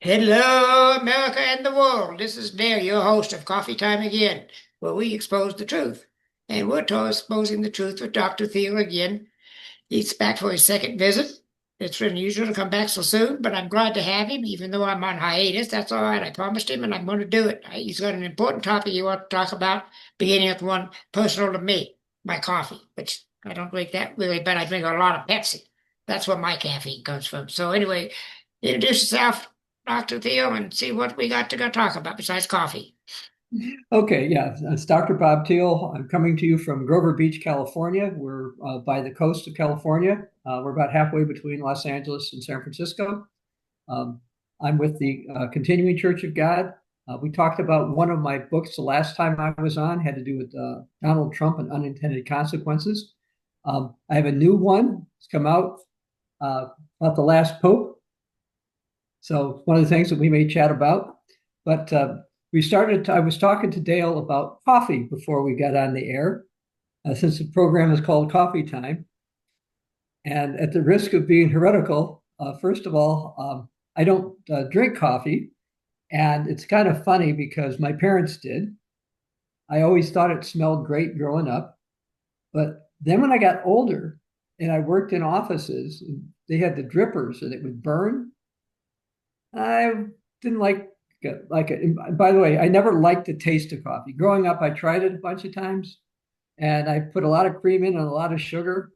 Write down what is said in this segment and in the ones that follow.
Hello, America and the world. This is Dale, your host of Coffee Time Again, where we expose the truth. And we're exposing the truth with Dr. Thiel again. He's back for his second visit. It's unusual to come back so soon, but I'm glad to have him, even though I'm on hiatus. That's all right. I promised him, and I'm going to do it. He's got an important topic he wants to talk about, beginning with one personal to me, my coffee, which I don't drink that really, but I drink a lot of Pepsi. That's where my caffeine comes from. So anyway, introduce yourself, Dr. Theo, and see what we got to go talk about besides coffee. Okay, yeah, it's Dr. Bob Thiel. I'm coming to you from Grover Beach, California. We're by the coast of California. We're about halfway between Los Angeles and San Francisco. Um, I'm with the Continuing Church of God. We talked about one of my books the last time I was on, had to do with Donald Trump and unintended consequences. I have a new one. It's come out about the last pope. So one of the things that we may chat about. But I was talking to Dale about coffee before we got on the air, since the program is called Coffee Time. And at the risk of being heretical, first of all, I don't drink coffee. And it's kind of funny because my parents did. I always thought it smelled great growing up. But then when I got older and I worked in offices, they had the drippers and it would burn. I didn't like it. And by the way, I never liked the taste of coffee. Growing up, I tried it a bunch of times, and I put a lot of cream in and a lot of sugar,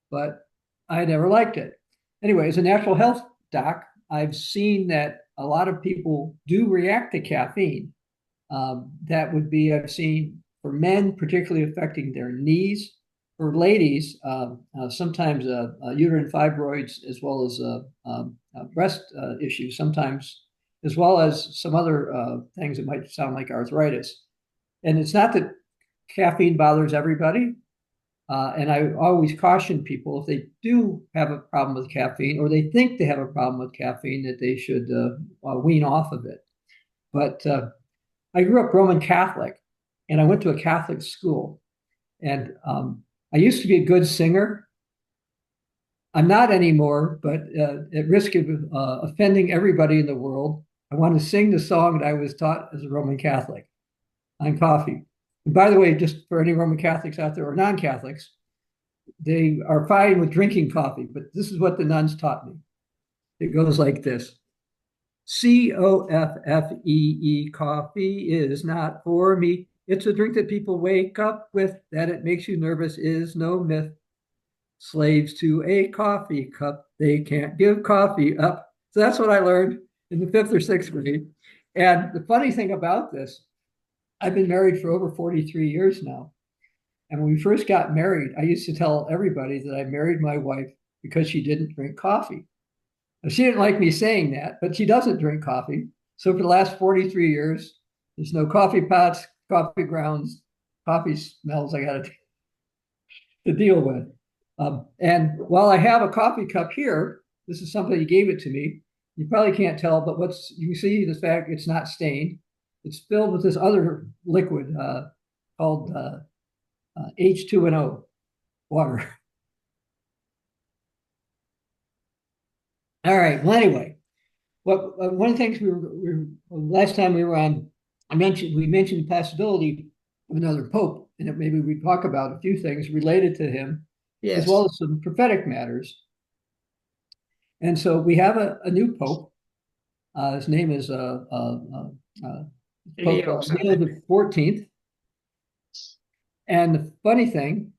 but I never liked it. Anyway, as a natural health doc, I've seen that a lot of people do react to caffeine. That would be I've seen for men, particularly affecting their knees. For ladies, sometimes uterine fibroids as well as breast issues, sometimes as well as some other things that might sound like arthritis. And it's not that caffeine bothers everybody. And I always caution people if they do have a problem with caffeine or they think they have a problem with caffeine that they should wean off of it. But I grew up Roman Catholic and I went to a Catholic school. And I used to be a good singer. I'm not anymore, but at risk of offending everybody in the world, I want to sing the song that I was taught as a Roman Catholic on coffee. And by the way, just for any Roman Catholics out there or non-Catholics, they are fine with drinking coffee, but this is what the nuns taught me. It goes like this. Coffee, coffee is not for me. It's a drink that people wake up with. That it makes you nervous is no myth. Slaves to a coffee cup, they can't give coffee up. So that's what I learned in the fifth or sixth grade. And the funny thing about this, I've been married for over 43 years now. And when we first got married, I used to tell everybody that I married my wife because she didn't drink coffee. Now, she didn't like me saying that, but she doesn't drink coffee. So for the last 43 years, there's no coffee pots, coffee grounds, coffee smells I got to deal with. And while I have a coffee cup here, this is somebody gave it to me. You probably can't tell, but you can see the fact it's not stained. It's filled with this other liquid called H2NO water. All right. Well, anyway, one of the things last time we were on, we mentioned the possibility of another pope, and that maybe we talk about a few things related to him, as well Yes. as some prophetic matters. And so we have a new pope. His name is Pope Leo Leo something. the 14th. And the funny thing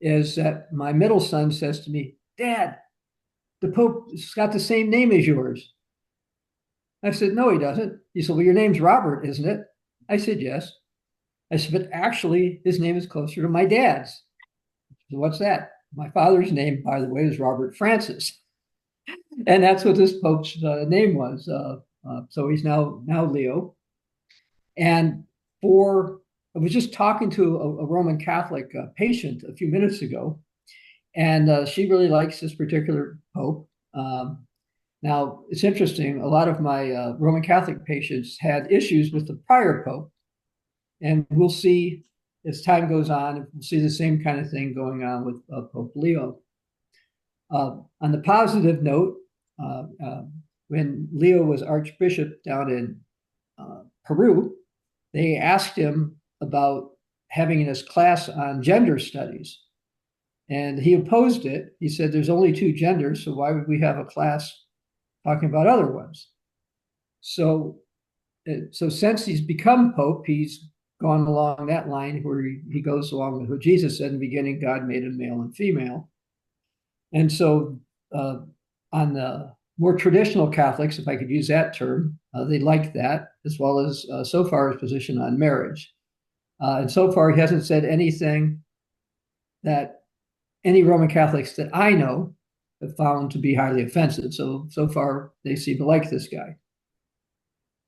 is that my middle son says to me, Dad, the Pope's got the same name as yours. I said, no, he doesn't. He said, well, your name's Robert, isn't it? I said, yes. I said, but actually, his name is closer to my dad's. Said, what's that? My father's name, by the way, is Robert Francis. And that's what this Pope's name was. So he's now Leo. And I was just talking to a Roman Catholic patient a few minutes ago, and she really likes this particular Pope. Now, it's interesting. A lot of my Roman Catholic patients had issues with the prior Pope, and we'll see as time goes on, we'll see the same kind of thing going on with Pope Leo. On the positive note, when Leo was Archbishop down in Peru, they asked him about having his class on gender studies. And he opposed it. He said, there's only two genders, so why would we have a class talking about other ones? So since he's become Pope, he's gone along that line where he goes along with what Jesus said in the beginning, God made them male and female. And so on the more traditional Catholics, if I could use that term, they like that, as well as so far his position on marriage. And so far, he hasn't said anything that any Roman Catholics that I know have found to be highly offensive. So far, they seem to like this guy.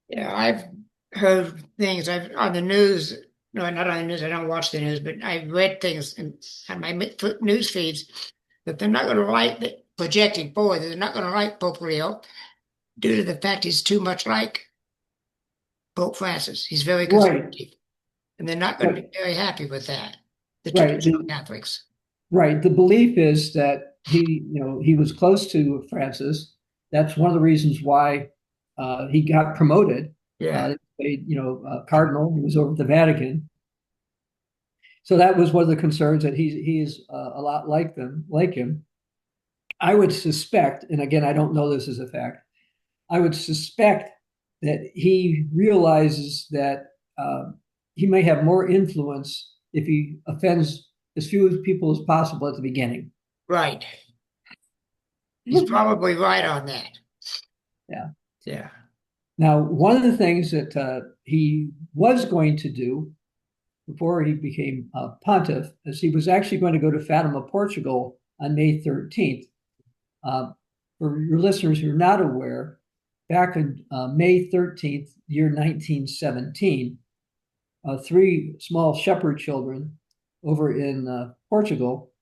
Yeah, I've heard things I've on the news. No, not on the news. I don't watch the news, but I've read things on my news feeds that they're not going to like projecting forward. They're not going to like Pope Leo due to the fact he's too much like Pope Francis. He's very conservative, Right. and they're not going to be very happy with that. The Right. traditional Catholics. Right. The belief is that he was close to Francis. That's one of the reasons why he got promoted. Yeah. Cardinal. He was over at the Vatican. So that was one of the concerns, that he is a lot like him. I would suspect, and again, I don't know this as a fact, I would suspect that he realizes that he may have more influence if he offends as few people as possible at the beginning. Right. He's probably right on that. Yeah. Yeah. Now, one of the things that he was going to do before he became pontiff is he was actually going to go to Fatima, Portugal on May 13th. For your listeners who are not aware, back on May 13th, year 1917, three small shepherd children over in Portugal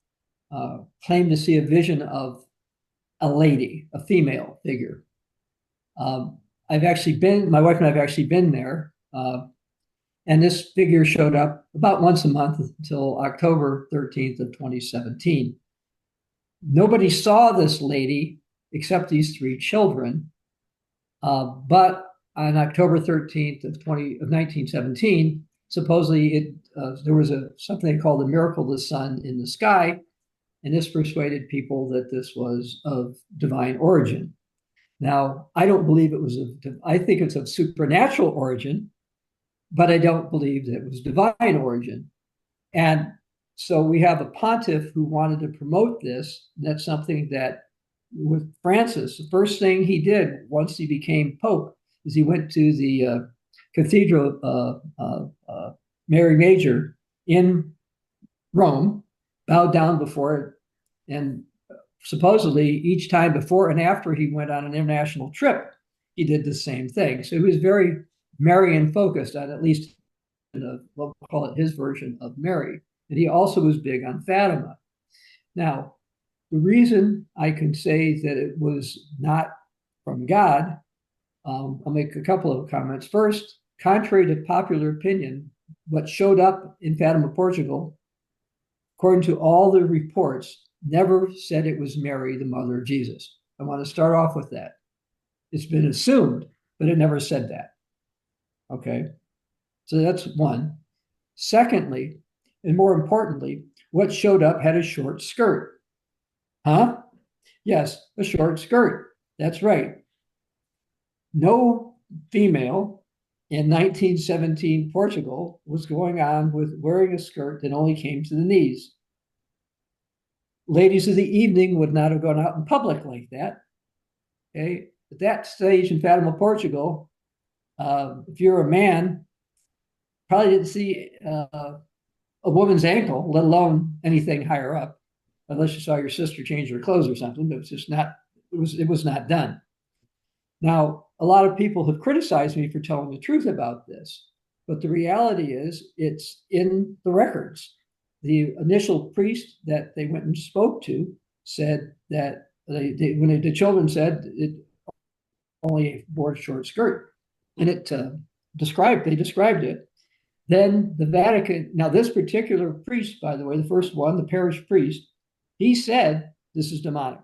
claimed to see a vision of a lady, a female figure. My wife and I have actually been there, and this figure showed up about once a month until October 13th of 2017. Nobody saw this lady except these three children, but on October 13th of 1917, supposedly there was something they called the miracle of the sun in the sky, and this persuaded people that this was of divine origin. Now, I don't believe it was I think it's of supernatural origin, but I don't believe that it was divine origin. And so we have a pontiff who wanted to promote this. That's something that with Francis, the first thing he did once he became Pope is he went to the Cathedral Mary Major in Rome, bowed down before it, and supposedly each time before and after he went on an international trip, he did the same thing. So he was very Marian focused on at least what we'll call it his version of Mary. And he also was big on Fatima. Now, the reason I can say that it was not from God, I'll make a couple of comments. First, contrary to popular opinion, what showed up in Fatima, Portugal, according to all the reports, never said it was Mary, the mother of Jesus. I want to start off with that. It's been assumed, but it never said that. Okay, so that's one. Secondly, and more importantly, what showed up had a short skirt. Huh? Yes, a short skirt. That's right. No female in 1917 Portugal was going on with wearing a skirt that only came to the knees. Ladies of the evening would not have gone out in public like that. Okay, at that stage in Fatima, Portugal, if you're a man, probably didn't see a woman's ankle, let alone anything higher up, unless you saw your sister change her clothes or something. It was just not. It was not done. Now, a lot of people have criticized me for telling the truth about this, but the reality is it's in the records. The initial priest that they went and spoke to said that when the children said it only wore a short skirt, and they described it. Then the Vatican, now this particular priest, by the way, the first one, the parish priest, he said this is demonic.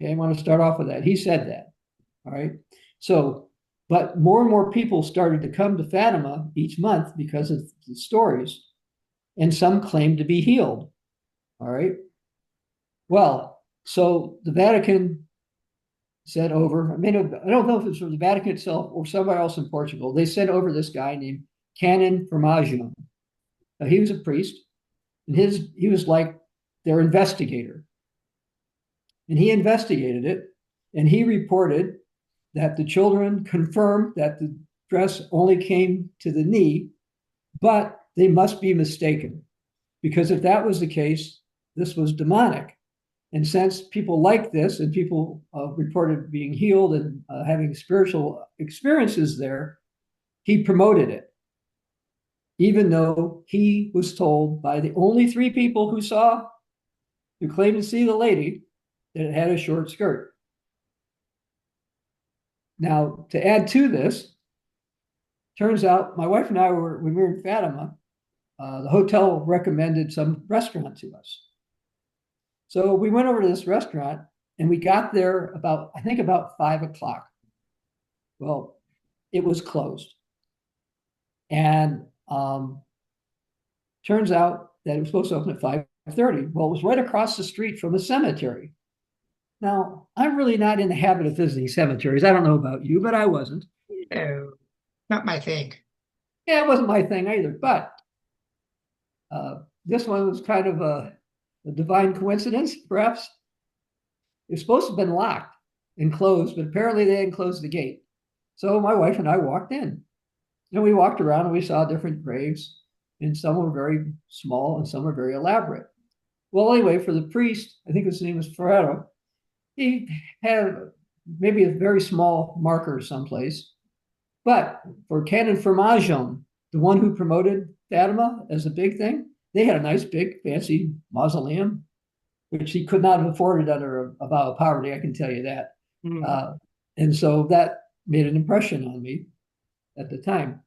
Okay, I want to start off with that. He said that. All right. So, but more and more people started to come to Fatima each month because of the stories, and some claimed to be healed. All right. Well, so the Vatican sent over, I don't know if it's from the Vatican itself or somewhere else in Portugal. They sent over this guy named Canon Formaggio. Now, he was a priest, and he was like their investigator. And he investigated it, and he reported that the children confirmed that the dress only came to the knee, but they must be mistaken. Because if that was the case, this was demonic. And since people liked this and people reported being healed and having spiritual experiences there, he promoted it, even though he was told by the only three people who claimed to see the lady that it had a short skirt. Now, to add to this, turns out my wife and I were, when we were in Fatima, the hotel recommended some restaurant to us. So we went over to this restaurant and we got there I think about 5 o'clock. Well, it was closed. And turns out that it was supposed to open at 5:30. Well, it was right across the street from the cemetery. Now, I'm really not in the habit of visiting cemeteries. I don't know about you, but I wasn't. No, not my thing. Yeah, it wasn't my thing either. But this one was kind of a divine coincidence, perhaps. It was supposed to have been locked and closed, but apparently they hadn't closed the gate. So my wife and I walked in. And we walked around and we saw different graves, and some were very small and some were very elaborate. Well, anyway, for the priest, I think his name was Ferrero, he had maybe a very small marker someplace. But for Canon Formaggio, the one who promoted Fatima as a big thing, they had a nice, big, fancy mausoleum, which he could not have afforded under a vow of poverty, I can tell you that. And so that made an impression on me at the time.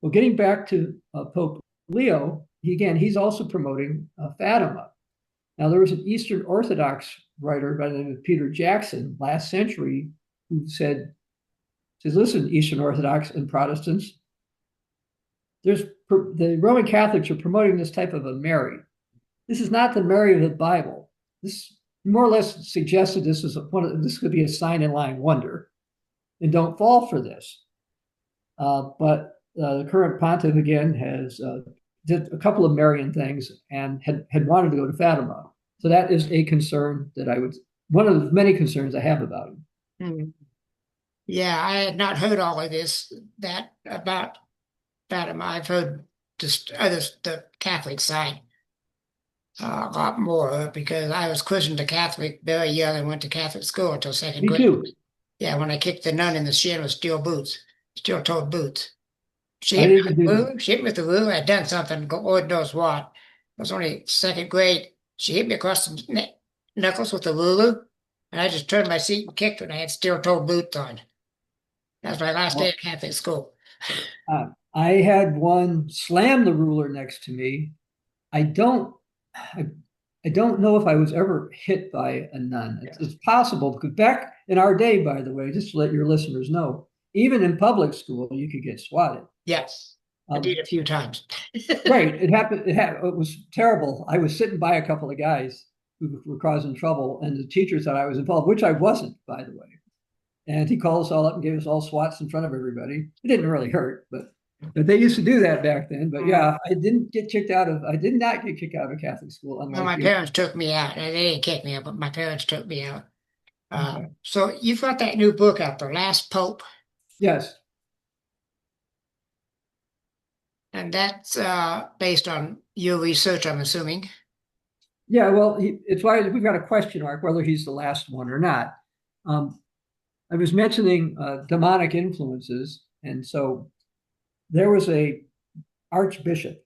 Well, getting back to Pope Leo, he's also promoting Fatima. Now, there was an Eastern Orthodox writer by the name of Peter Jackson last century who says, listen, Eastern Orthodox and Protestants, the Roman Catholics are promoting this type of a Mary. This is not the Mary of the Bible. This more or less suggested this could be a sign and lying wonder, and don't fall for this. But the current pontiff again has did a couple of Marian things and had wanted to go to Fatima. So that is a concern one of the many concerns I have about him. Mm. Yeah, I had not heard all of that about Fatima. I've heard just the Catholic side a lot more because I was christened a Catholic very young and went to Catholic school until second Me grade. too. Yeah, when I kicked the nun in the shin with steel-toed boots. She I hit me didn't with even the do that. ruler. She hit me with the ruler. I'd done something, Lord knows what. I was only second grade. She hit me across the knuckles with the ruler, and I just turned my seat and kicked her, and I had steel-toed boots on. That was my last day Well, at Catholic school. I had one slam the ruler next to me. I don't, I, I don't know if I was ever hit by a nun. It's possible because back in our day, by the way, just to let your listeners know, even in public school, you could get swatted. Yes, I did a few times. Right. It happened. It was terrible. I was sitting by a couple of guys who were causing trouble, and the teacher thought I was involved, which I wasn't, by the way. And he called us all up and gave us all swats in front of everybody. It didn't really hurt, but they used to do that back then. But yeah, I did not get kicked out of Catholic school, Well, unlike my you. parents took me out. They didn't kick me out, but my parents took me out. Okay. So you've got that new book out, The Last Pope, Yes. and that's based on your research, I'm assuming. Yeah. Well, it's why we've got a question mark whether he's the last one or not. Um, I was mentioning demonic influences, and so there was a archbishop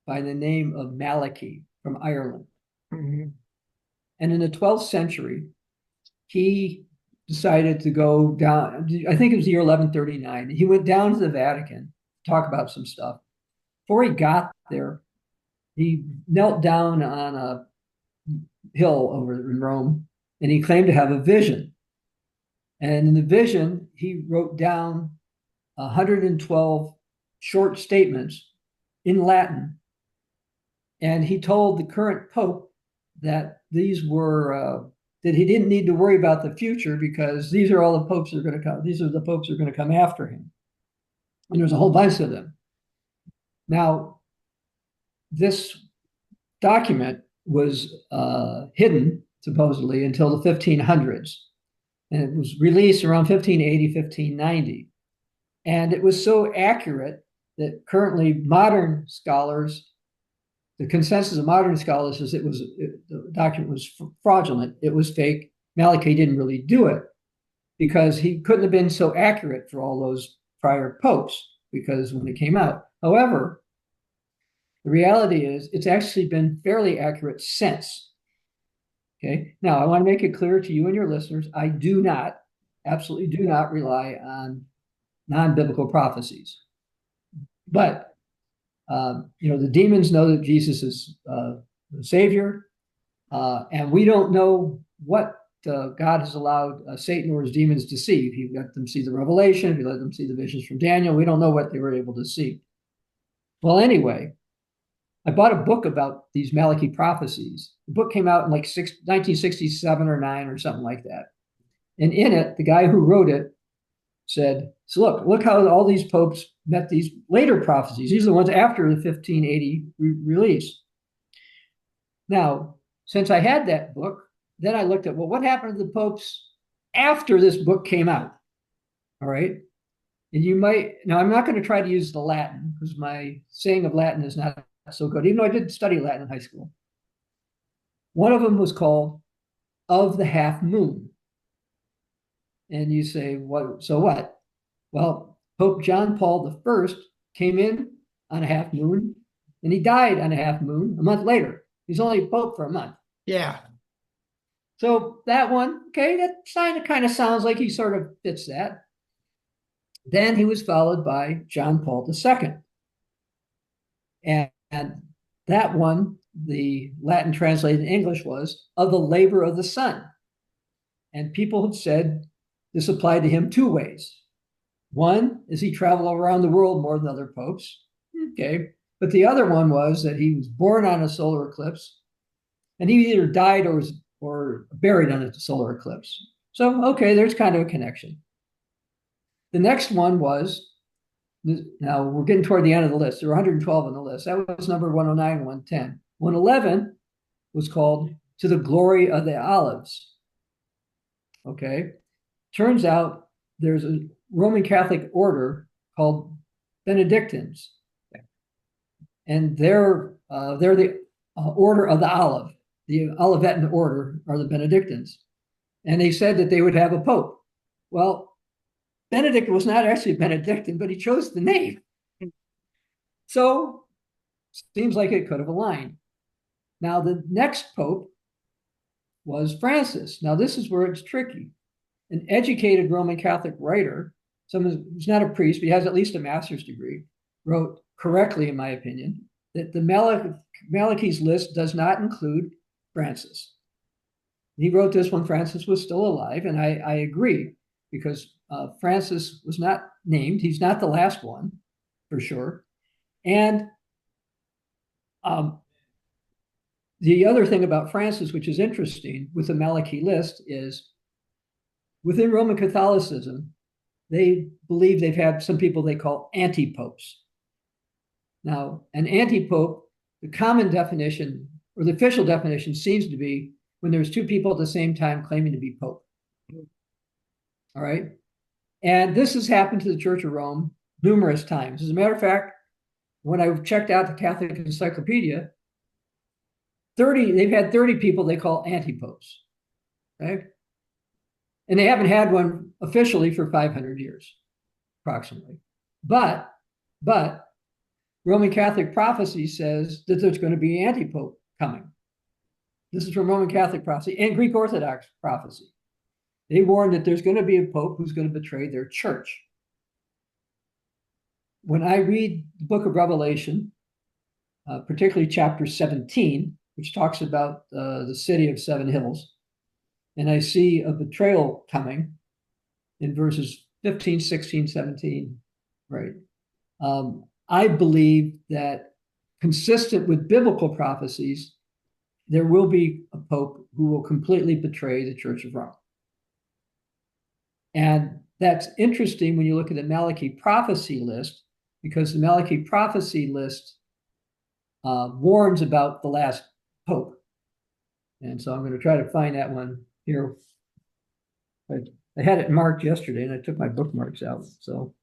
by the name of Malachi from Ireland. Mm-hmm. And in the 12th century, he decided to go down. I think it was the year 1139. He went down to the Vatican to talk about some stuff. Before he got there, he knelt down on a hill over in Rome and he claimed to have a vision. And in the vision, he wrote down 112 short statements in Latin. And he told the current Pope that these were, that he didn't need to worry about the future because these are all the popes that are going to come. These are the popes that are going to come after him. And there's a whole bunch of them. Now, this document was hidden, supposedly, until the 1500s. And it was released around 1580, 1590. And it was so accurate that currently modern scholars, the consensus of modern scholars is the document was fraudulent. It was fake. Malachi didn't really do it because he couldn't have been so accurate for all those prior popes because when it came out. However, the reality is it's actually been fairly accurate since. Okay. Now, I want to make it clear to you and your listeners, I do not, absolutely do not rely on non-biblical prophecies. But, the demons know that Jesus is the Savior, and we don't know what God has allowed Satan or his demons to see. If he let them see the revelation, if he let them see the visions from Daniel, we don't know what they were able to see. Well, anyway, I bought a book about these Malachi prophecies. The book came out in like 1967 or 9 or something like that. And in it, the guy who wrote it said, so look how all these popes met these later prophecies. These are the ones after the 1580 release. Now, since I had that book, then I looked at, well, what happened to the popes after this book came out? All right. And now I'm not going to try to use the Latin because my saying of Latin is not so good, even though I did study Latin in high school. One of them was called Of the Half Moon. And you say, what? So what? Well, Pope John Paul I came in on a half moon and he died on a half moon a month later. He's only Pope for a month. Yeah. So that one, okay, that kind of sounds like he sort of fits that. Then he was followed by John Paul II. And that one, the Latin translated in English was Of the Labor of the Sun. And people have said this applied to him two ways. One is he traveled around the world more than other popes. Okay. But the other one was that he was born on a solar eclipse and he either died or buried on a solar eclipse. So, okay, there's kind of a connection. The next one was, now we're getting toward the end of the list. There were 112 on the list. That was number 109, 110. 111 was called To the Glory of the Olives. Okay. Turns out there's a Roman Catholic order called Benedictines. And they're the order of the olive. The Olivetan order are the Benedictines. And they said that they would have a pope. Well, Benedict was not actually a Benedictine, but he chose the name. So seems like it could have aligned. Now, the next pope was Francis. Now, this is where it's tricky. An educated Roman Catholic writer, someone who's not a priest, but he has at least a master's degree, wrote correctly, in my opinion, that the Malachi's list does not include Francis. He wrote this when Francis was still alive, and I agree, because Francis was not named. He's not the last one, for sure. And the other thing about Francis, which is interesting with the Malachi list, is within Roman Catholicism, they believe they've had some people they call anti-popes. Now, an anti-pope, the common definition, or the official definition, seems to be when there's two people at the same time claiming to be pope. All right? And this has happened to the Church of Rome numerous times. As a matter of fact, when I checked out the Catholic Encyclopedia, they've had 30 people they call anti-popes. Okay? And they haven't had one officially for 500 years, approximately. But Roman Catholic prophecy says that there's going to be an anti-pope coming. This is from Roman Catholic prophecy and Greek Orthodox prophecy. They warn that there's going to be a pope who's going to betray their church. When I read the book of Revelation, particularly chapter 17, which talks about the city of seven hills, and I see a betrayal coming, in verses 15, 16, 17. Right. I believe that consistent with biblical prophecies, there will be a pope who will completely betray the Church of Rome. And that's interesting when you look at the Malachi prophecy list, because the Malachi prophecy list warns about the last pope. And so I'm going to try to find that one here. I had it marked yesterday and I took my bookmarks out. So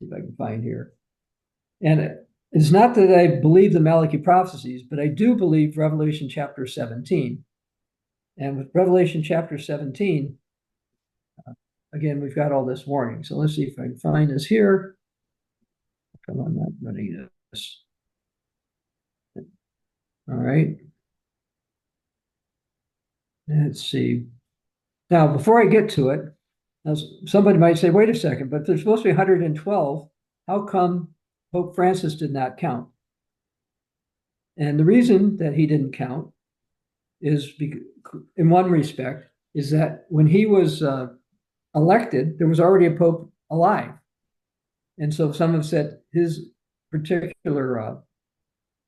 see if I can find here. And it's not that I believe the Malachi prophecies, but I do believe Revelation chapter 17. And with Revelation chapter 17, again, we've got all this warning. So let's see if I can find this here. Come on, I'm not running this. All right. Let's see. Now, before I get to it, somebody might say, wait a second, but there's supposed to be 112. How come Pope Francis did not count? And the reason that he didn't count is, in one respect, is that when he was elected, there was already a pope alive. And so some have said his particular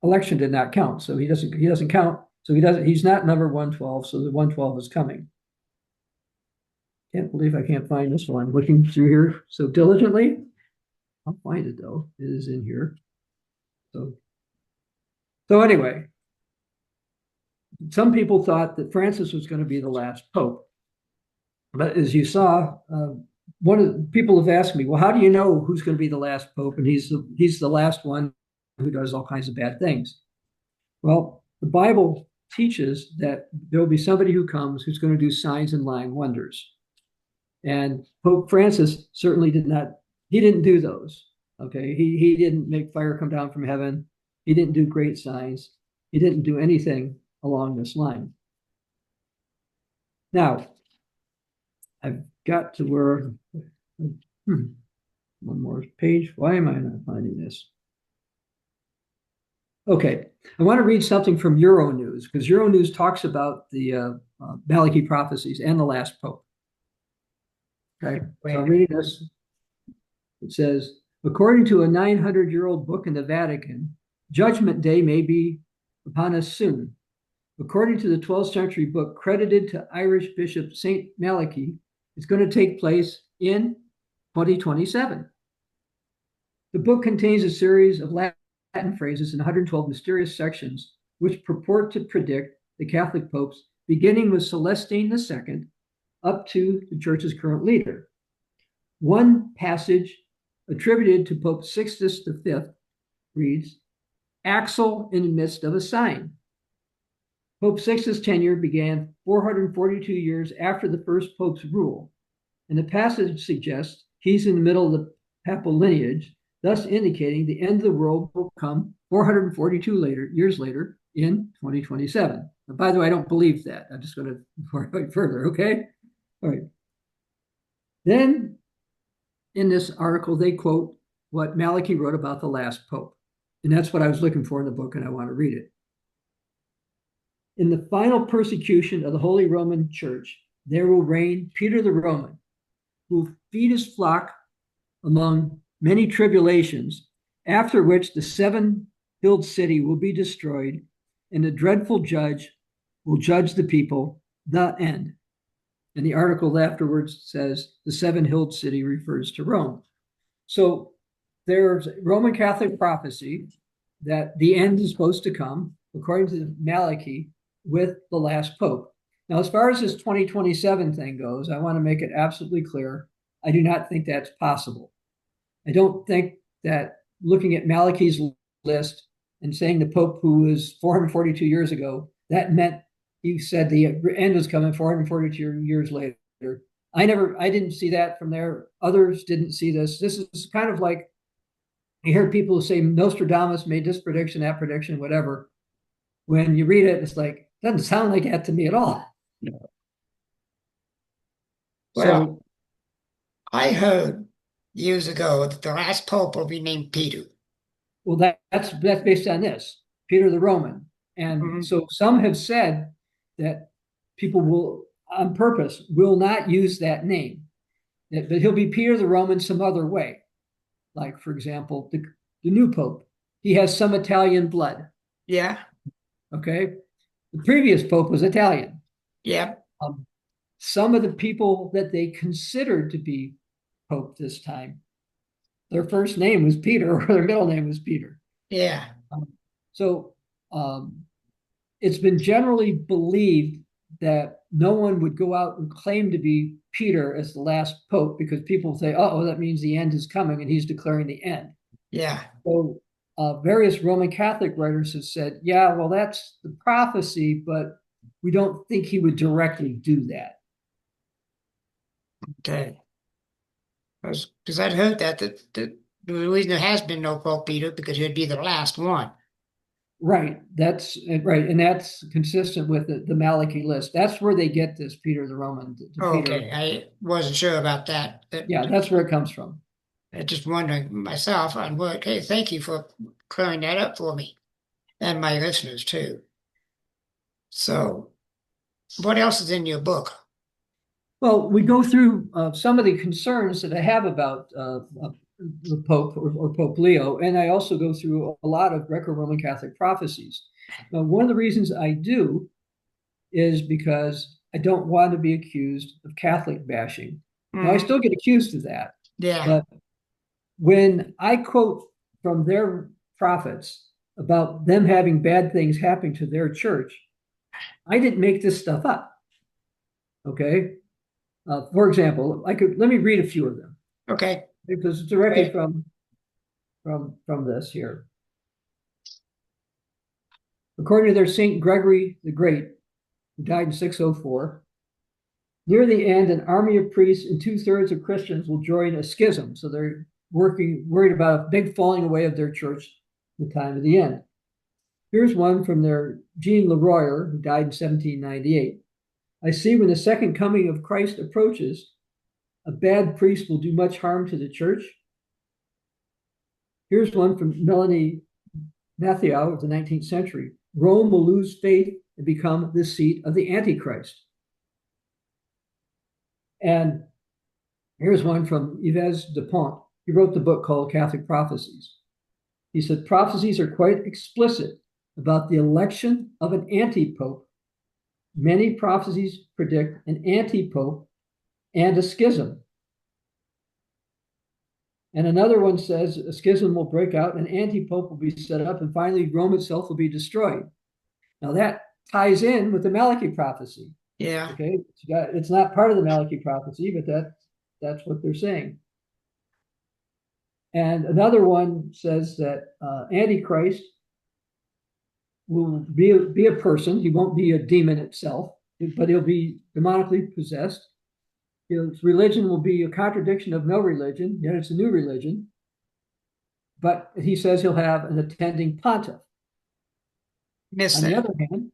election did not count. So he doesn't count. So he's not number 112. So the 112 is coming. Can't believe I can't find this one. Looking through here so diligently. I'll find it though. It is in here. So anyway, some people thought that Francis was going to be the last pope. But as you saw, one of the people have asked me, well, how do you know who's going to be the last pope? And he's the last one who does all kinds of bad things. Well, the Bible teaches that there'll be somebody who comes who's going to do signs and lying wonders. And Pope Francis certainly didn't do those. Okay. He didn't make fire come down from heaven. He didn't do great signs. He didn't do anything along this line. Now, I've got to where, one more page. Why am I not finding this? Okay, I want to read something from Euronews, because Euronews talks about the Malachi prophecies and the last pope. Okay, so I'm reading this. It says, according to a 900-year-old book in the Vatican, Judgment Day may be upon us soon. According to the 12th century book credited to Irish Bishop St. Malachi, it's going to take place in 2027. The book contains a series of Latin phrases in 112 mysterious sections, which purport to predict the Catholic popes, beginning with Celestine II up to the Church's current leader. One passage attributed to Pope Sixtus V reads, Axel in the midst of a sign. Pope Sixtus' tenure began 442 years after the first pope's rule, and the passage suggests he's in the middle of the papal lineage, thus indicating the end of the world will come 442 years later in 2027. Now, by the way, I don't believe that. I'm just going to go further, okay? All right. Then in this article, they quote what Malachi wrote about the last pope. And that's what I was looking for in the book, and I want to read it. In the final persecution of the Holy Roman Church, there will reign Peter the Roman, who will feed his flock among many tribulations, after which the seven-hilled city will be destroyed, and the dreadful judge will judge the people, the end. And the article afterwards says the seven-hilled city refers to Rome. So there's Roman Catholic prophecy that the end is supposed to come, according to Malachi, with the last pope. Now, as far as this 2027 thing goes, I want to make it absolutely clear. I do not think that's possible. I don't think that looking at Malachi's list and saying the pope who was 442 years ago, that meant he said the end was coming 442 years later. I didn't see that from there. Others didn't see this. This is kind of like, you hear people who say Nostradamus made this prediction, that prediction, whatever. When you read it, it's like, doesn't sound like that to me at all. Well, So I heard years ago that the last pope will be named Peter. well, that's based on this, Peter the Roman. And so some have said that people will, on purpose, will not use that name. But he'll be Peter the Roman some other way. Like, for example, the new Pope, he has some Italian blood. Yeah. Okay. The previous Pope was Italian. Yeah. Um, some of the people that they considered to be Pope this time, their first name was Peter, or their middle name was Peter. Yeah. So it's been generally believed that no one would go out and claim to be Peter as the last Pope because people say, oh, that means the end is coming and he's declaring the end. Yeah. So various Roman Catholic writers have said, yeah, well, that's the prophecy, but we don't think he would directly do that. Okay. Because I'd heard that the reason there has been no Pope Peter because he'd be the last one. Right. That's right. And that's consistent with the Malachy list. That's where they get this Peter the Roman, Peter. Okay, I wasn't sure about that. Yeah, that's where it comes from. I just wondering myself on what. Hey, thank you for clearing that up for me and my listeners too. So, what else is in your book? Well, we go through some of the concerns that I have about the Pope or Pope Leo, and I also go through a lot of Greco-Roman Catholic prophecies. Now, one of the reasons I do is because I don't want to be accused of Catholic bashing. Now, I still get accused of that, Yeah. but when I quote from their prophets about them having bad things happening to their church, I didn't make this stuff up. Okay. For example, let me read a few of them. Okay. Because it's directly from this here. According to their Saint Gregory the Great, who died in 604, near the end, an army of priests and 2/3 of Christians will join a schism. So they're worried about a big falling away of their church at the time of the end. Here's one from their Jean Leroyer, who died in 1798. I see when the second coming of Christ approaches, a bad priest will do much harm to the church. Here's one from Melanie Matthew of the 19th century. Rome will lose faith and become the seat of the Antichrist. And here's one from Yves Dupont. He wrote the book called Catholic Prophecies. He said, prophecies are quite explicit about the election of an anti-pope. Many prophecies predict an anti-pope and a schism. And another one says a schism will break out, an anti-pope will be set up, and finally Rome itself will be destroyed. Now that ties in with the Malachy prophecy. Yeah. Okay, it's not part of the Malachy prophecy, but that's what they're saying. And another one says that Antichrist will be a person. He won't be a demon itself, but he'll be demonically possessed. His religion will be a contradiction of no religion, yet it's a new religion. But he says he'll have an attending pontiff. On the other hand,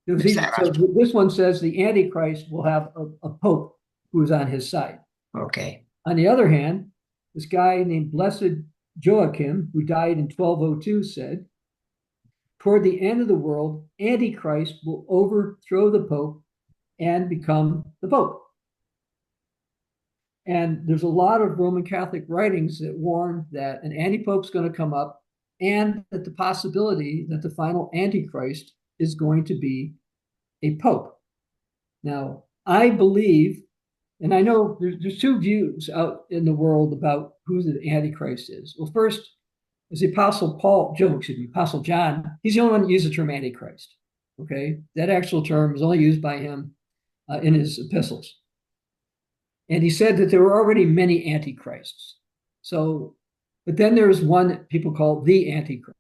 this one says the Antichrist will have a pope who's on his side. Okay. On the other hand, this guy named Blessed Joachim, who died in 1202, said, toward the end of the world, Antichrist will overthrow the Pope and become the Pope. And there's a lot of Roman Catholic writings that warn that an anti-pope's going to come up and that the possibility that the final Antichrist is going to be a pope. Now, I believe, and I know there's two views out in the world about who the Antichrist is. Well, first is the Apostle John. He's the only one that used the term Antichrist. Okay, that actual term is only used by him in his epistles. And he said that there were already many antichrists. So, but then there was one that people call the Antichrist.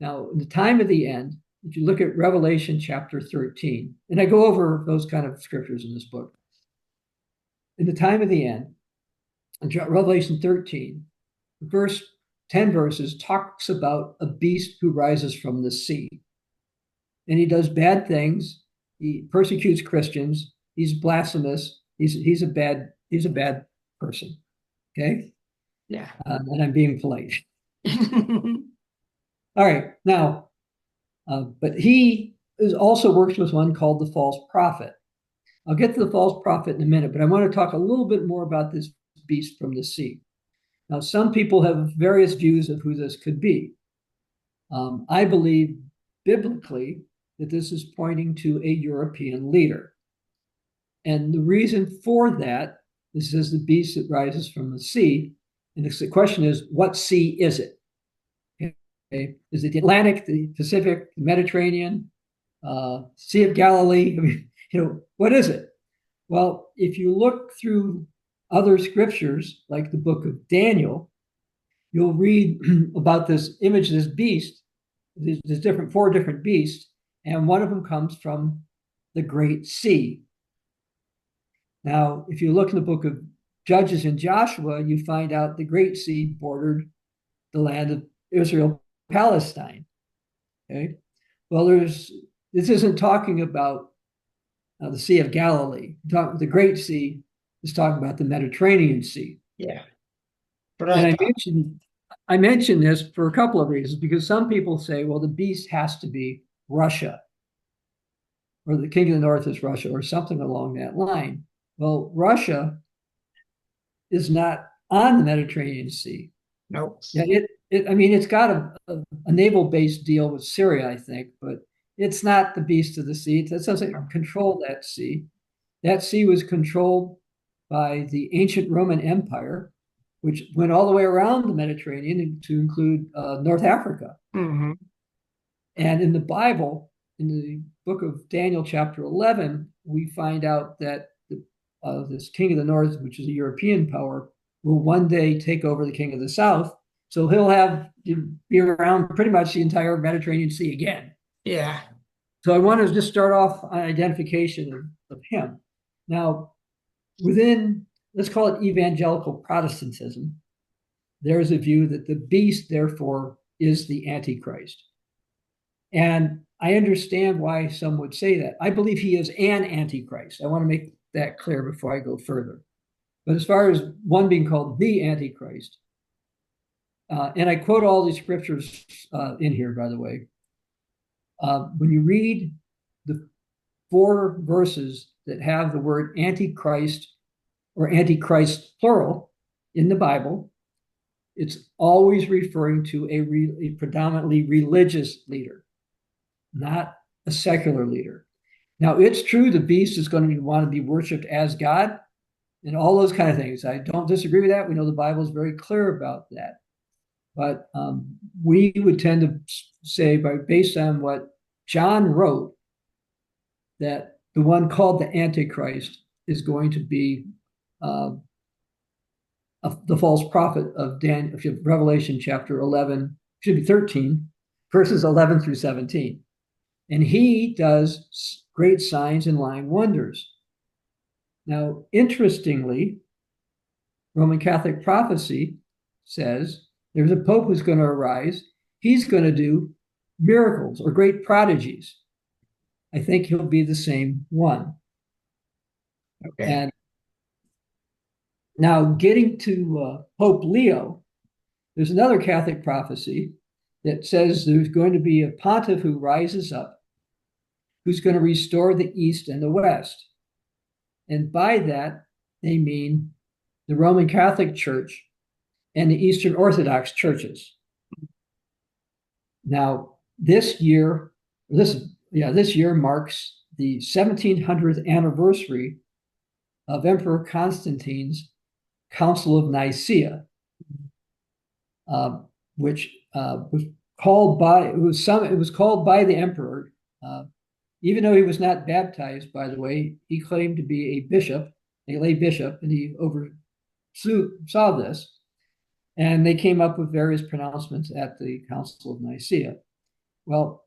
Now, in the time of the end, if you look at Revelation chapter 13, and I go over those kind of scriptures in this book. In the time of the end, in Revelation 13, the first 10 verses talks about a beast who rises from the sea. And he does bad things. He persecutes Christians. He's blasphemous. He's a bad person. Okay. Yeah. And I'm being polite. All right. Now, but he is also works with one called the false prophet. I'll get to the false prophet in a minute, but I want to talk a little bit more about this beast from the sea. Now, some people have various views of who this could be. I believe biblically that this is pointing to a European leader. And the reason for that, this is the beast that rises from the sea. And the question is, what sea is it? Okay. Is it the Atlantic, the Pacific, the Mediterranean, Sea of Galilee? I mean, what is it? Well, if you look through other scriptures, like the book of Daniel, you'll read about this image, this beast. There's four different beasts, and one of them comes from the Great Sea. Now, if you look in the book of Judges and Joshua, you find out the Great Sea bordered the land of Israel, Palestine. Okay, well, this isn't talking about the Sea of Galilee. The Great Sea is talking about the Mediterranean Sea. Yeah. And Right. I mentioned this for a couple of reasons, because some people say, well, the beast has to be Russia, or the king of the north is Russia, or something along that line. Well, Russia is not on the Mediterranean Sea. Nope. Yeah, I mean, it's got a naval-based deal with Syria, I think, but it's not the beast of the sea. It doesn't control that sea. That sea was controlled by the ancient Roman Empire, which went all the way around the Mediterranean to include North Africa. Mm-hmm. And in the Bible, in the book of Daniel, chapter 11, we find out that this king of the north, which is a European power, will one day take over the king of the south. So he'll be around pretty much the entire Mediterranean Sea again. Yeah. So I want to just start off on identification of him. Now, within, let's call it evangelical Protestantism, there's a view that the beast, therefore, is the Antichrist. And I understand why some would say that. I believe he is an Antichrist. I want to make that clear before I go further. But as far as one being called the Antichrist, and I quote all these scriptures in here, by the way, when you read the 4 verses that have the word Antichrist or Antichrist plural in the Bible, it's always referring to a predominantly religious leader, not a secular leader. Now, it's true the beast is going to want to be worshipped as God and all those kind of things. I don't disagree with that. We know the Bible is very clear about that. But we would tend to say, based on what John wrote, that the one called the Antichrist is going to be the false prophet of Revelation chapter 11, should be 13, verses 11 through 17. And he does great signs and lying wonders. Now, interestingly, Roman Catholic prophecy says there's a pope who's going to arise. He's going to do miracles or great prodigies. I think he'll be the same one. Okay. And now, getting to Pope Leo, there's another Catholic prophecy that says there's going to be a pontiff who rises up, who's going to restore the East and the West. And by that, they mean the Roman Catholic Church and the Eastern Orthodox churches. Now, this year marks the 1700th anniversary of Emperor Constantine's Council of Nicaea, which was called by the emperor. Even though he was not baptized, by the way, he claimed to be a bishop, a lay bishop, and he oversaw this. And they came up with various pronouncements at the Council of Nicaea. Well,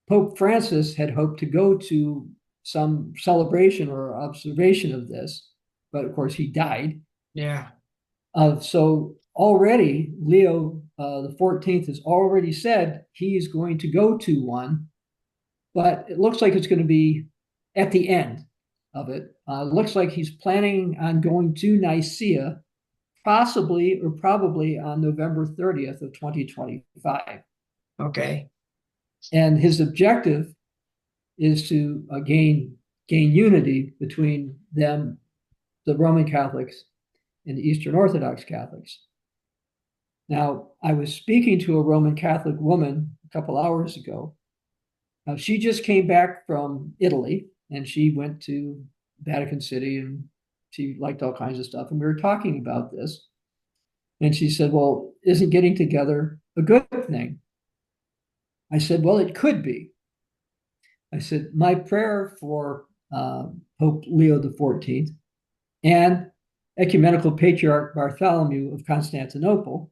Pope Francis had hoped to go to some celebration or observation of this, but of course he died. Yeah. So already Leo the 14th has already said he's going to go to one, but it looks like it's going to be at the end of it. It looks like he's planning on going to Nicaea, possibly or probably on November 30th of 2025. Okay. And his objective is to gain gain unity between them, the Roman Catholics, and the Eastern Orthodox Catholics. Now, I was speaking to a Roman Catholic woman a couple hours ago. Now, she just came back from Italy and she went to Vatican City and she liked all kinds of stuff. And we were talking about this. And she said, well, isn't getting together a good thing? I said, well, it could be. I said, my prayer for Pope Leo XIV and Ecumenical Patriarch Bartholomew of Constantinople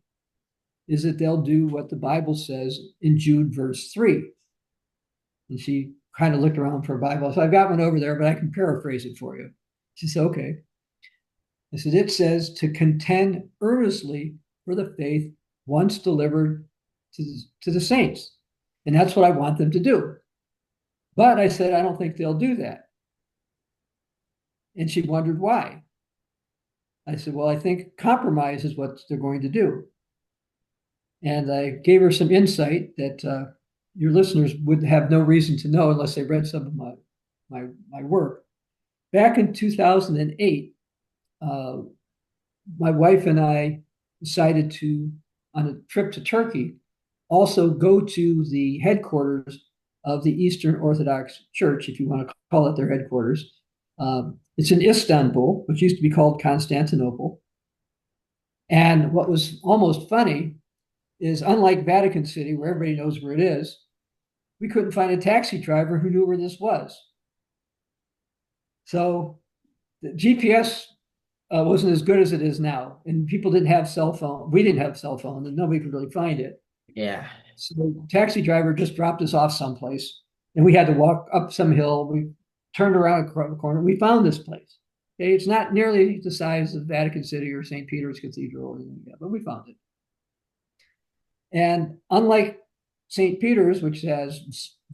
is that they'll do what the Bible says in Jude verse 3. And she kind of looked around for a Bible. So I've got one over there, but I can paraphrase it for you. She said, okay. I said, it says to contend earnestly for the faith once delivered to the saints. And that's what I want them to do. But I said, I don't think they'll do that. And she wondered why. I said, well, I think compromise is what they're going to do. And I gave her some insight that your listeners would have no reason to know unless they read some of my work. Back in 2008, my wife and I decided to, on a trip to Turkey, also go to the headquarters of the Eastern Orthodox Church, if you want to call it their headquarters. It's in Istanbul, which used to be called Constantinople. And what was almost funny is, unlike Vatican City, where everybody knows where it is, we couldn't find a taxi driver who knew where this was. So the GPS wasn't as good as it is now, and people didn't have cell phone. We didn't have cell phone, and nobody could really find it. Yeah. So the taxi driver just dropped us off someplace, and we had to walk up some hill. We turned around a corner. We found this place. Okay, it's not nearly the size of Vatican City or St. Peter's Cathedral or anything like that, but we found it. And unlike St. Peter's, which has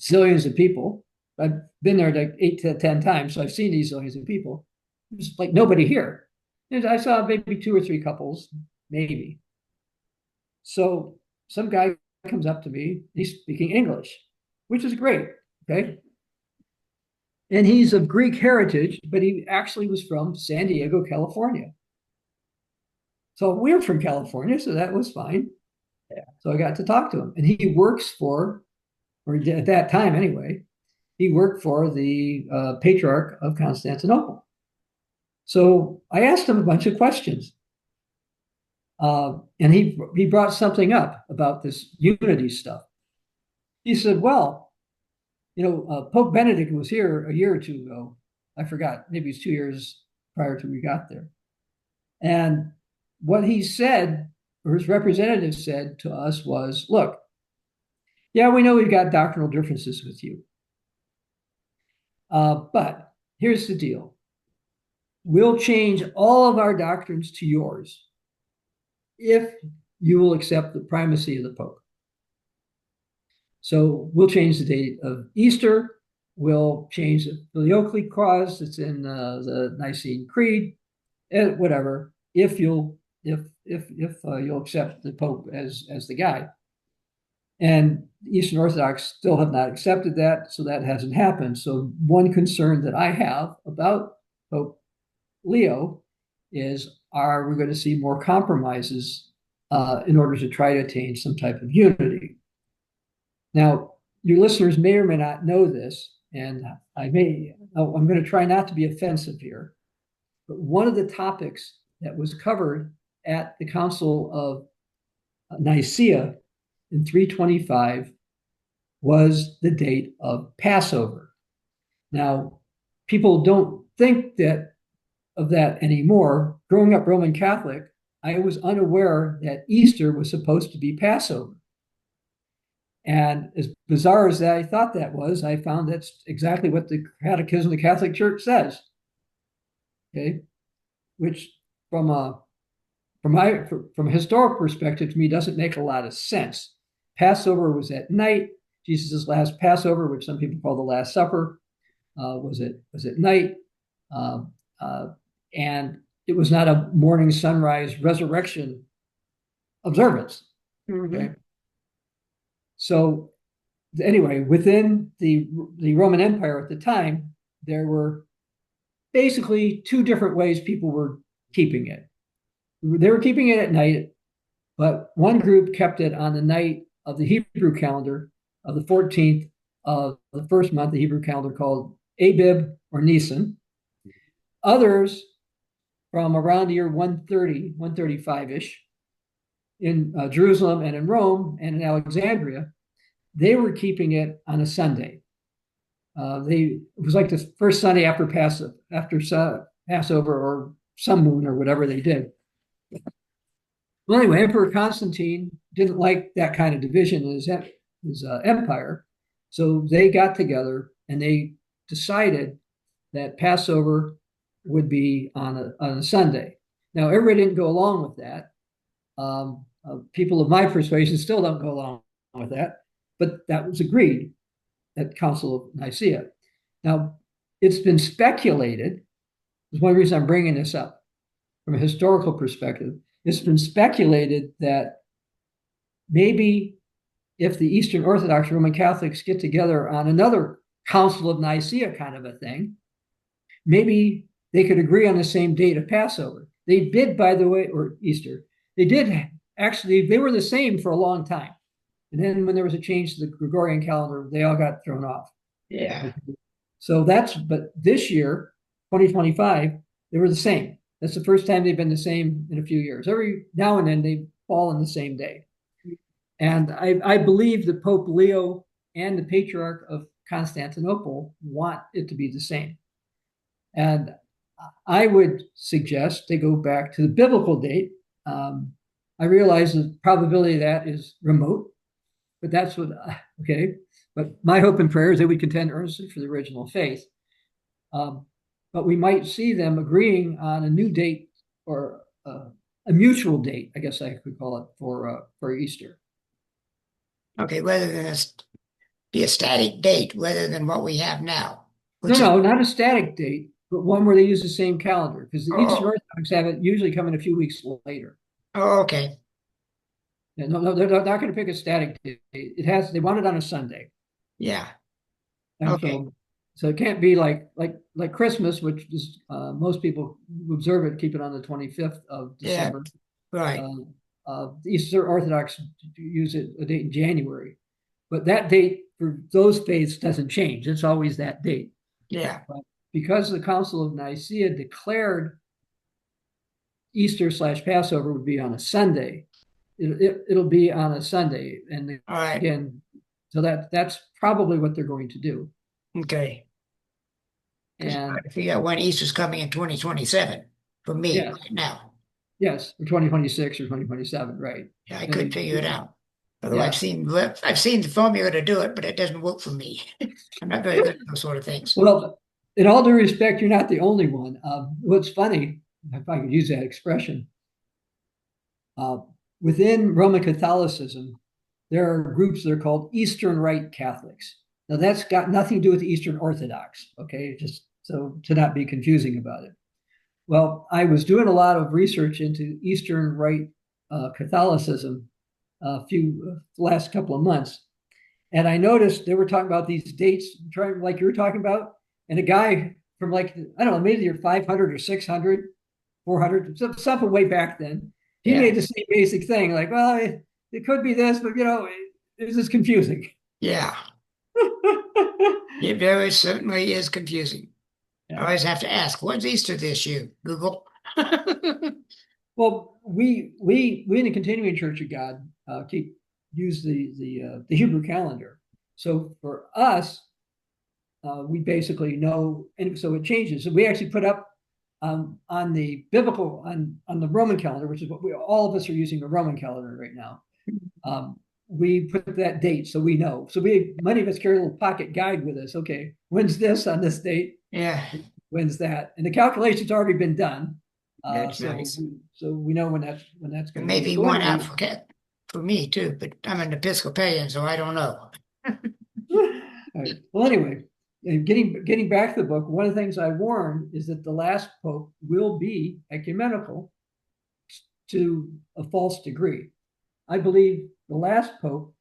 zillions of people, I've been there like 8 to 10 times, so I've seen these zillions of people. There's like nobody here. And I saw maybe 2 or 3 couples, maybe. So some guy comes up to me, he's speaking English, which is great, okay? And he's of Greek heritage, but he actually was from San Diego, California. So we're from California, so that was fine. Yeah. So I got to talk to him. And he works for, or at that time anyway, he worked for the Patriarch of Constantinople. So I asked him a bunch of questions. And he brought something up about this unity stuff. He said, well, Pope Benedict was here a year or 2 ago. I forgot, maybe it's 2 years prior to we got there. And what he said, or his representative said to us was, look, yeah, we know we've got doctrinal differences with you. But here's the deal. We'll change all of our doctrines to yours if you will accept the primacy of the Pope. So we'll change the date of Easter. We'll change the Filioque clause that's in the Nicene Creed, whatever. If you'll accept the Pope as the guy. And Eastern Orthodox still have not accepted that, so that hasn't happened. So one concern that I have about Pope Leo is, are we going to see more compromises in order to try to attain some type of unity? Now, your listeners may or may not know this, and I'm going to try not to be offensive here, but one of the topics that was covered at the Council of Nicaea in 325 was the date of Passover. Now, people don't think of that anymore. Growing up Roman Catholic, I was unaware that Easter was supposed to be Passover. And as bizarre as I thought that was, I found that's exactly what the Catechism of the Catholic Church says. Okay, which from a historical perspective, to me, doesn't make a lot of sense. Passover was at night. Jesus' last Passover, which some people call the Last Supper, was at night, and it was not a morning sunrise resurrection observance. Mm-hmm. Okay. So anyway, within the Roman Empire at the time, there were basically two different ways people were keeping it. They were keeping it at night, but one group kept it on the night of the Hebrew calendar of the 14th of the first month, the Hebrew calendar called Abib or Nisan. Others from around the year 130, 135-ish in Jerusalem and in Rome and in Alexandria, they were keeping it on a Sunday. It was like the first Sunday after Passover or sun moon or whatever they did. Well, anyway, Emperor Constantine didn't like that kind of division in his empire, so they got together and they decided that Passover would be on a Sunday. Now, everybody didn't go along with that. People of my persuasion still don't go along with that, but that was agreed at Council of Nicaea. Now, it's been speculated, there's one reason I'm bringing this up from a historical perspective, it's been speculated that maybe if the Eastern Orthodox Roman Catholics get together on another Council of Nicaea kind of a thing, maybe they could agree on the same date of Passover. They did, by the way, or Easter. They did actually, they were the same for a long time. And then when there was a change to the Gregorian calendar, they all got thrown off. Yeah. So but this year, 2025, they were the same. That's the first time they've been the same in a few years. Every now and then they fall on the same day. And I believe that Pope Leo and the Patriarch of Constantinople want it to be the same. And I would suggest they go back to the biblical date. I realize the probability of that is remote, but that's okay. But my hope and prayer is they would contend earnestly for the original faith. But we might see them agreeing on a new date or a mutual date, I guess I could call it, for Easter. Okay, rather than be a static date, rather than what we have now. No, not a static date, but one where they use the same calendar, because the Eastern Oh, Orthodox have it usually coming a few weeks later. oh, okay. Yeah, no, they're not going to pick a static date. They want it on a Sunday. Yeah. And Okay. so it can't be like Christmas, which is most people who observe it keep it on the 25th of Yeah. December. Right. The Eastern Orthodox use a date in January, but that date for those faiths doesn't change. It's always that date. Yeah. But because the Council of Nicaea declared Easter/Passover would be on a Sunday, it'll be on a Sunday, and All right. again, so that's probably what they're going to do. Okay. And I figure out when Easter's coming in 2027 for me yeah, right now. yes, for 2026 or 2027, right? Yeah, I could And figure it out. Although yeah, I've seen the formula to do it, but it doesn't work for me. I'm not very good at those sort of things. well, in all due respect, you're not the only one. What's funny, if I could use that expression, uh, within Roman Catholicism, there are groups that are called Eastern Rite Catholics. Now, that's got nothing to do with the Eastern Orthodox, okay? Just so to not be confusing about it. Well, I was doing a lot of research into Eastern Rite Catholicism last couple of months, and I noticed they were talking about these dates, like you were talking about, and a guy from I don't know, maybe you're 500 or 600, 400, something way back then. He Yeah. made the same basic thing, like, well, it could be this, but it's just confusing. Yeah. It very certainly is confusing. I Yeah. always have to ask, when's Easter this year, Google? Well, we in the Continuing Church of God use the Hebrew calendar. So for us, we basically know, and so it changes. So we actually put up on the biblical on the Roman calendar, which is what all of us are using the Roman calendar right now. We put that date so we know. So many of us carry a little pocket guide with us. Okay, when's this on this date? Yeah, When's that? And the calculation's already been done. that's nice. So we know when that's And going to be. maybe So one out anyway, for me too, but I'm an Episcopalian, so I don't know. all right. Well, anyway, getting back to the book, one of the things I warned is that the last pope will be ecumenical to a false degree. I believe the last pope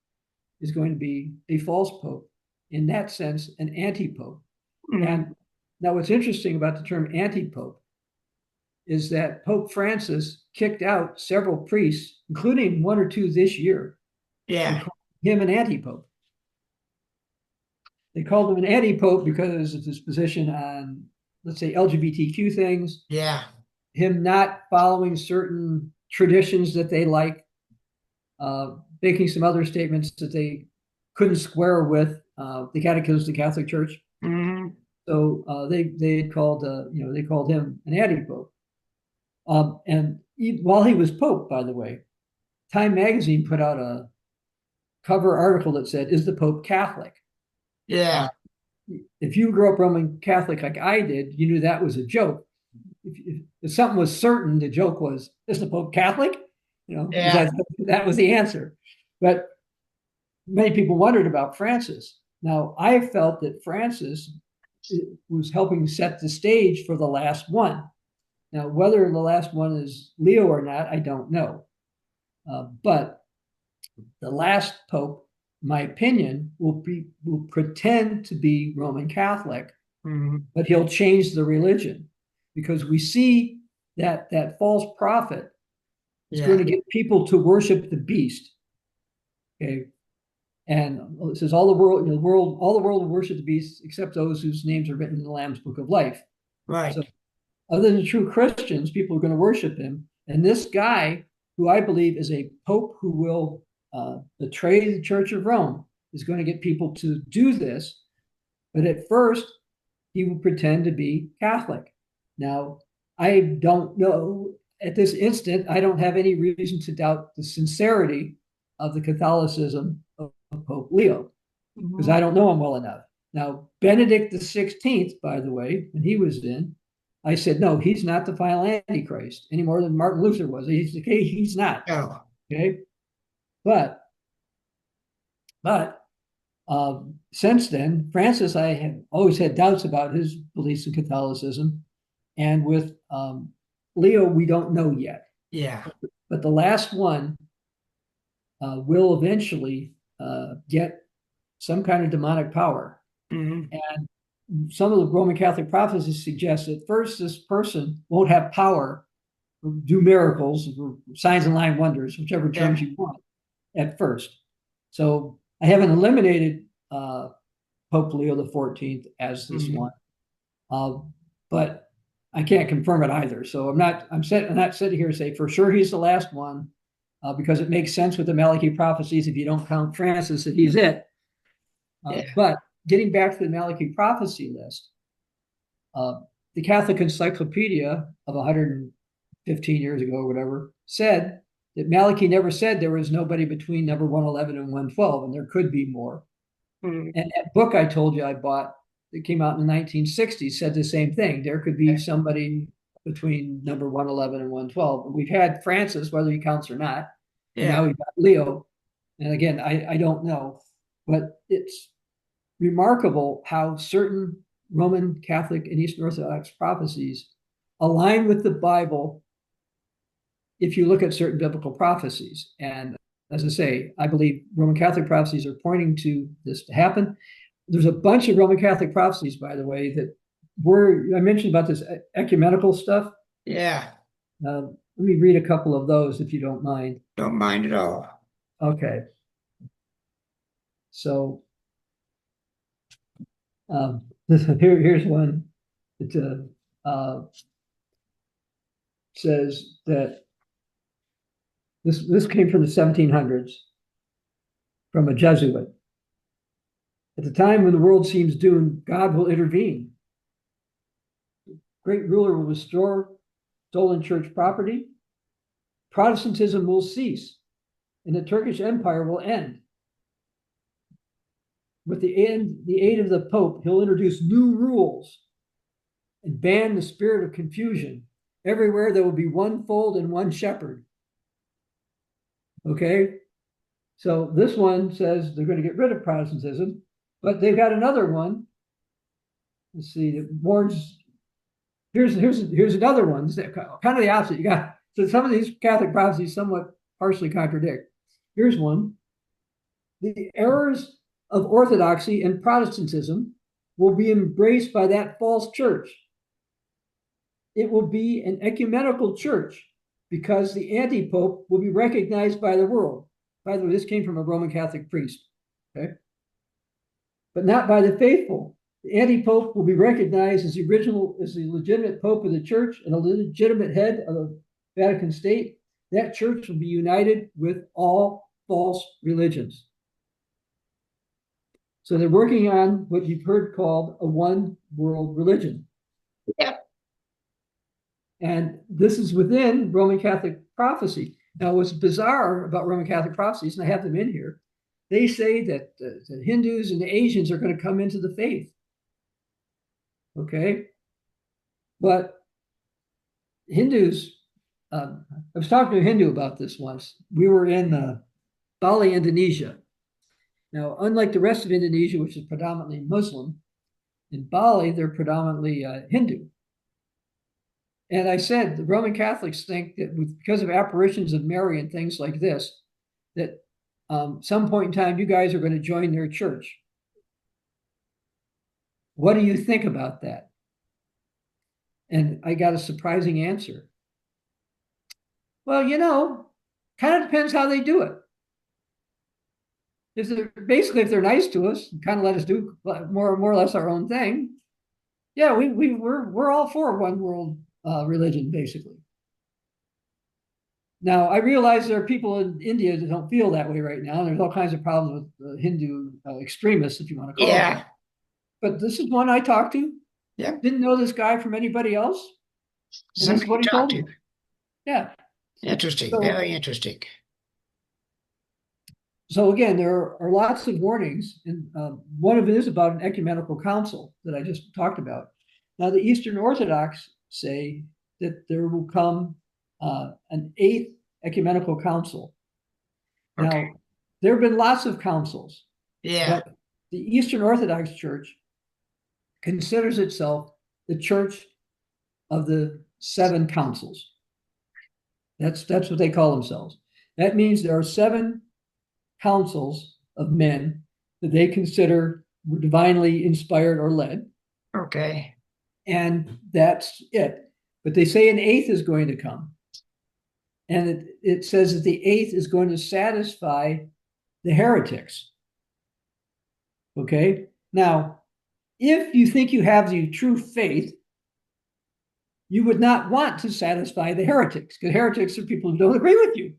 is going to be a false pope, in that sense, an anti-pope. Mm. And Now, what's interesting about the term anti-pope is that Pope Francis kicked out several priests, including one or two this year, for Yeah. calling him an anti-pope. They called him an anti-pope because of his position on, let's say, LGBTQ things, Yeah. him not following certain traditions that they like, making some other statements that they couldn't square with the Catechism of the Catholic Church. Hmm. So they called they called him an anti-pope. And while he was pope, by the way, Time Magazine put out a cover article that said, "Is the Pope Catholic?" Uh, Yeah. if you grew up Roman Catholic like I did, you knew that was a joke. If something was certain, the joke was, "Is the Pope Catholic?" Because Yeah. that was the answer. But many people wondered about Francis. Now, I felt that Francis was helping set the stage for the last one. Now, whether the last one is Leo or not, I don't know. But the last pope, in my opinion, will pretend to be Roman Catholic, Hmm. but he'll change the religion because we see that false prophet is going Yeah. to get people to worship the beast. Okay, and it says all the world will worship the beast except those whose names are written in the Lamb's Book of Life. So, Right. other than true Christians, people are going to worship him. And this guy, who I believe is a pope who will betray the Church of Rome, is going to get people to do this. But at first, he will pretend to be Catholic. Now, I don't know at this instant, I don't have any reason to doubt the sincerity of the Catholicism of Pope Leo because Hmm. I don't know him well enough. Now, Benedict the 16th, by the way, when he was in, I said, no, he's not the final Antichrist any more than Martin Luther was. He's not. Oh. Okay. But, but since then, Francis, I have always had doubts about his beliefs in Catholicism. And with Leo, we don't know yet. Yeah. But the last one will eventually get some kind of demonic power. Hmm. And some of the Roman Catholic prophecies suggest that first this person won't have power, or do miracles, or signs and lying wonders, whichever terms Yeah. you want, at first. So I haven't eliminated Pope Leo the 14th as this Hmm. one, uh, but I can't confirm it either. So I'm not sitting here to say for sure he's the last one, because it makes sense with the Malachi prophecies if you don't count Francis that he's it. Yeah. But getting back to the Malachi prophecy list, uh, the Catholic Encyclopedia of 115 years ago or whatever said that Malachi never said there was nobody between number 111 and 112, and there could be more. Hmm. And that book I told you I bought that came out in the 1960s said the same thing. There could be somebody between number 111 and 112. And we've had Francis, whether he counts or not, and now Yeah. we've got Leo. And again, I don't know, but it's remarkable how certain Roman Catholic and Eastern Orthodox prophecies align with the Bible if you look at certain biblical prophecies. And as I say, I believe Roman Catholic prophecies are pointing to this to happen. There's a bunch of Roman Catholic prophecies, by the way, that I mentioned about this ecumenical stuff. Yeah. Let me read a couple of those if you don't mind. Don't mind at all. Okay. So here's one that says that this came from the 1700s from a Jesuit. At the time when the world seems doomed, God will intervene. Great ruler will restore stolen church property. Protestantism will cease, and the Turkish Empire will end. With the aid of the Pope, he'll introduce new rules and ban the spirit of confusion. Everywhere there will be one fold and one shepherd. Okay? So this one says they're going to get rid of Protestantism, but they've got another one. Let's see, that warns. Here's another one. Kind of the opposite. You got so some of these Catholic prophecies somewhat partially contradict. Here's one: the errors of orthodoxy and Protestantism will be embraced by that false church. It will be an ecumenical church because the anti-pope will be recognized by the world. By the way, this came from a Roman Catholic priest, okay? But not by the faithful. The anti-pope will be recognized as the legitimate pope of the church and a legitimate head of the Vatican state. That church will be united with all false religions. So they're working on what you've heard called a one world religion. Yeah. And this is within Roman Catholic prophecy. Now, what's bizarre about Roman Catholic prophecies, and I have them in here, they say that the Hindus and the Asians are going to come into the faith. Okay? But Hindus, I was talking to a Hindu about this once. We were in Bali, Indonesia. Now, unlike the rest of Indonesia, which is predominantly Muslim, in Bali, they're predominantly Hindu. And I said, the Roman Catholics think that because of apparitions of Mary and things like this, that some point in time, you guys are going to join their church. What do you think about that? And I got a surprising answer. Well, kind of depends how they do it. If they're nice to us, kind of let us do more or less our own thing. Yeah, we're all for one world religion, basically. Now, I realize there are people in India that don't feel that way right now. There's all kinds of problems with Hindu extremists, if you want to call Yeah. them. But this is one I talked to. Yeah. Didn't know this guy from anybody else. And this is what he told me. Yeah. Interesting. So, very interesting. So again, there are lots of warnings, and one of it is about an ecumenical council that I just talked about. Now, the Eastern Orthodox say that there will come an eighth ecumenical council. Okay. Now, there have been lots of councils, Yeah. but the Eastern Orthodox Church considers itself the church of the seven councils. That's what they call themselves. That means there are seven councils of men that they consider were divinely inspired or led. Okay. And that's it. But they say an eighth is going to come. And it says that the eighth is going to satisfy the heretics. Okay? Now, if you think you have the true faith, you would not want to satisfy the heretics, because heretics are people who don't agree with you.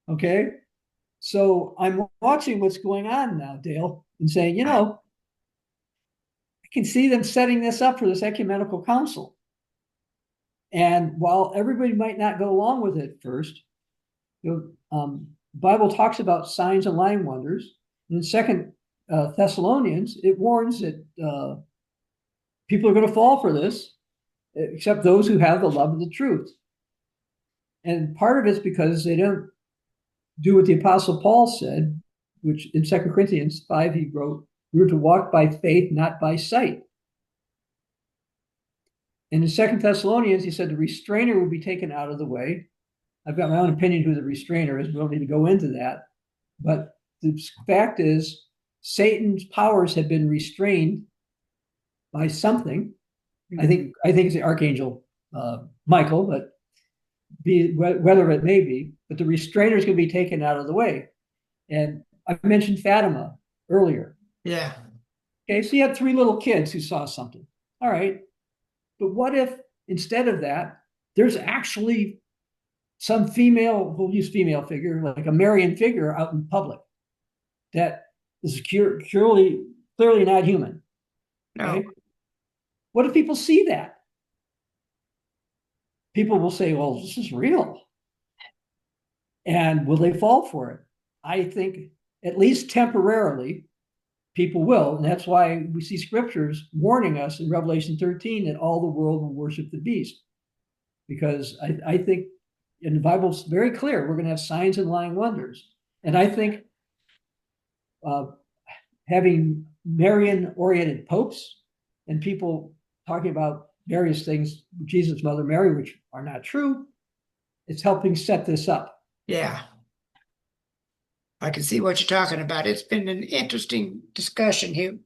Okay? So I'm watching what's going on now, Dale, and saying, I can see them setting this up for this ecumenical council. And while everybody might not go along with it first, the Bible talks about signs and lying wonders. In Second Thessalonians, it warns that people are going to fall for this, except those who have the love of the truth. And part of it's because they don't do what the Apostle Paul said, which in 2 Corinthians 5, he wrote, we were to walk by faith, not by sight. And in 2 Thessalonians, he said the restrainer will be taken out of the way. I've got my own opinion who the restrainer is. We don't need to go into that. But the fact is, Satan's powers have been restrained by something. I think it's the Archangel Michael, but whether it may be, but the restrainer is going to be taken out of the way. And I mentioned Fatima earlier. Yeah. Okay, so you had 3 little kids who saw something. All right. But what if instead of that, there's actually some female, we'll use female figure, like a Marian figure out in public that is clearly not human. Okay? No. What if people see that? People will say, well, this is real. And will they fall for it? I think at least temporarily, people will. And that's why we see scriptures warning us in Revelation 13 that all the world will worship the beast. Because I think, and the Bible's very clear, we're going to have signs and lying wonders. And I think having Marian-oriented popes and people talking about various things, Jesus' mother Mary, which are not true, it's helping set this up. Yeah. I can see what you're talking about. It's been an interesting discussion here.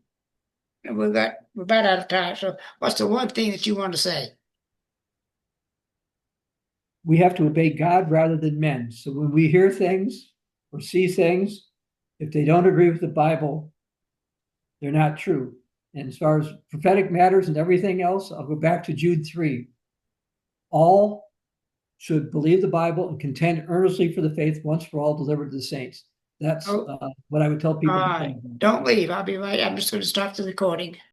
And we're about out of time. So, what's the one thing that you want to say? We have to obey God rather than men. So when we hear things or see things, if they don't agree with the Bible, they're not true. And as far as prophetic matters and everything else, I'll go back to Jude 3. All should believe the Bible and contend earnestly for the faith once for all delivered to the saints. That's Oh, what I would tell all people to pray right. about. Don't leave. I'll be right. I'm just going to stop the recording.